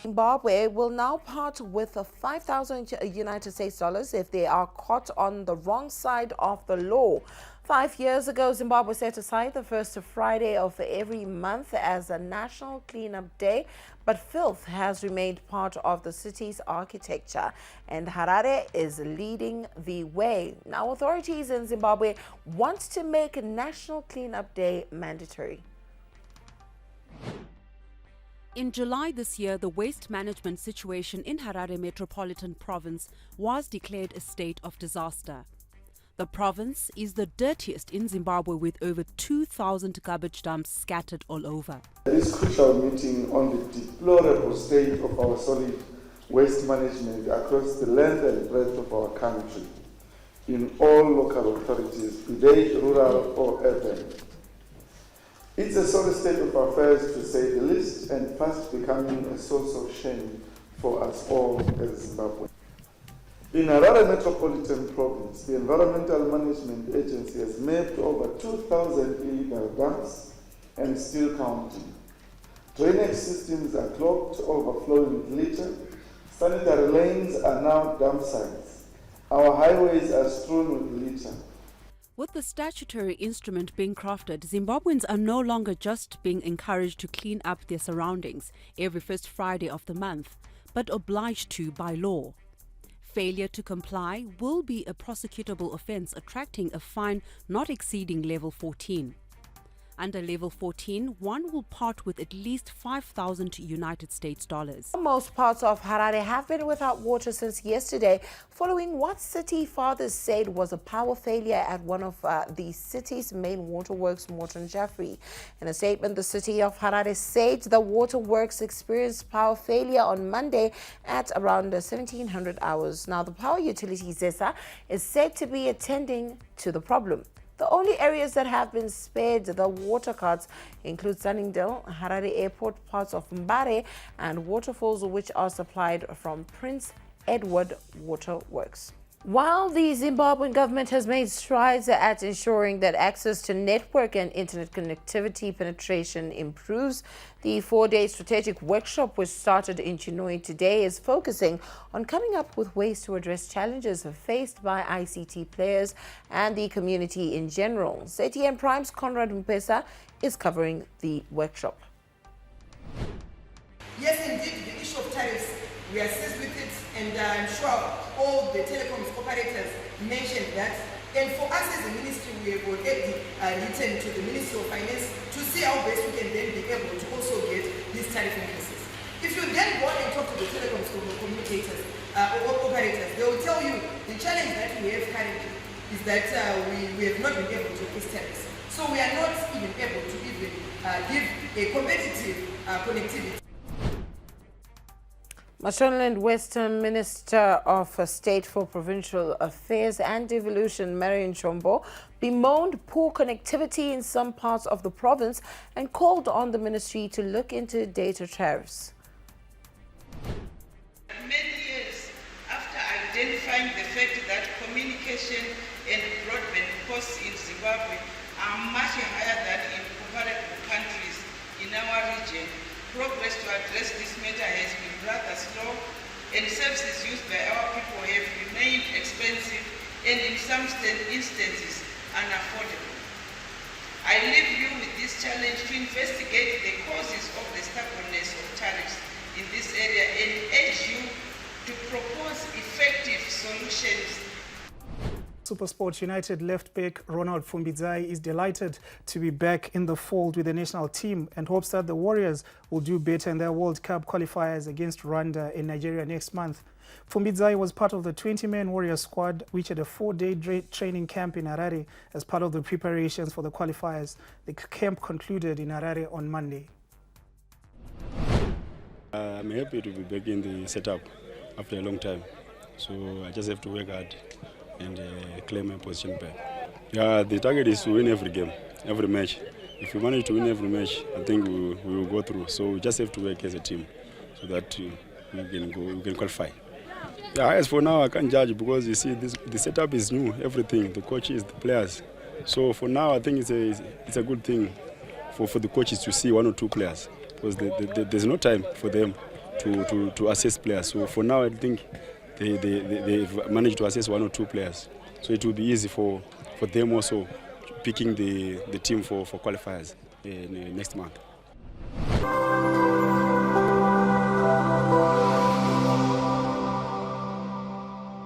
Zimbabwe will now part with 5,000 United States dollars if they are caught on the wrong side of the law. 5 years ago, Zimbabwe set aside the first Friday of every month as a national cleanup day, but filth has remained part of the city's architecture, and Harare is leading the way. Now, authorities in Zimbabwe want to make National Cleanup Day mandatory. In July this year, the waste management situation in Harare Metropolitan Province was declared a state of disaster. The province is the dirtiest in Zimbabwe, with over 2,000 garbage dumps scattered all over. This crucial meeting on the deplorable state of our solid waste management across the length and breadth of our country, in all local authorities, be they rural or urban. It's a sorry state of affairs, to say the least, and fast becoming a source of shame for us all as Zimbabwe. In Harare Metropolitan Province, the Environmental Management Agency has mapped over 2,000 illegal dumps and still counting. Drainage systems are clogged, overflowing with litter. Sanitary lanes are now dump sites. Our highways are strewn with litter. With the statutory instrument being crafted, Zimbabweans are no longer just being encouraged to clean up their surroundings every first Friday of the month, but obliged to by law. Failure to comply will be a prosecutable offence, attracting a fine not exceeding level 14. Under level 14, one will part with at least 5,000 United States dollars. Most parts of Harare have been without water since yesterday, following what city fathers said was a power failure at one of the city's main waterworks, Morton Jaffrey. In a statement, the city of Harare said the waterworks experienced power failure on Monday at around 1700 hours. Now, the power utility ZESA is said to be attending to the problem. The only areas that have been spared the water cuts include Sunningdale, Harare Airport, parts of Mbare, and waterfalls which are supplied from Prince Edward Waterworks. While the Zimbabwean government has made strides at ensuring that access to network and internet connectivity penetration improves, the 4-day strategic workshop, which started in Chinhoyi today, is focusing on coming up with ways to address challenges faced by ICT players and the community in general. CTN Prime's Conrad Mpesa is covering the workshop. Yes, indeed, the issue of tariffs, we are seized with it, and I'm sure all the telecoms operators mentioned that. And for us as a ministry, we have already written to the Ministry of Finance to see how best we can then be able to also get these tariff increases. If you then go and talk to the telecoms communicators or operators, they will tell you the challenge that we have currently is that we have not been able to increase tariffs. So we are not even able to even give a competitive connectivity. Mashonaland Western Minister of State for Provincial Affairs and Devolution, Marion Chombo, bemoaned poor connectivity in some parts of the province and called on the ministry to look into data tariffs. Many years after identifying the fact that communication and broadband costs in Zimbabwe are much higher than in comparable countries in our region, progress to address this matter has been rather slow, and services used by our people have remained expensive and in some instances unaffordable. I leave you with this challenge to investigate the causes of the stubbornness of tariffs in this area and urge you to propose effective solutions. SuperSport United left-back Ronald Fumbidzai is delighted to be back in the fold with the national team and hopes that the Warriors will do better in their World Cup qualifiers against Rwanda in Nigeria next month. Fumbidzai was part of the 20-man Warriors squad, which had a 4-day training camp in Harare as part of the preparations for the qualifiers. The camp concluded in Harare on Monday. I'm happy to be back in the setup after a long time, so I just have to work hard and claim my position back. Yeah, the target is to win every game, every match. If we manage to win every match, I think we will go through. So we just have to work as a team so that we can qualify. Yeah, as for now, I can't judge because you see, the setup is new, everything, the coaches, the players. So for now, I think it's a good thing for the coaches to see 1 or 2 players because there's no time for them to assess players. So for now, I think they've managed to assess 1 or 2 players. So it will be easy for them also picking the team for qualifiers next month.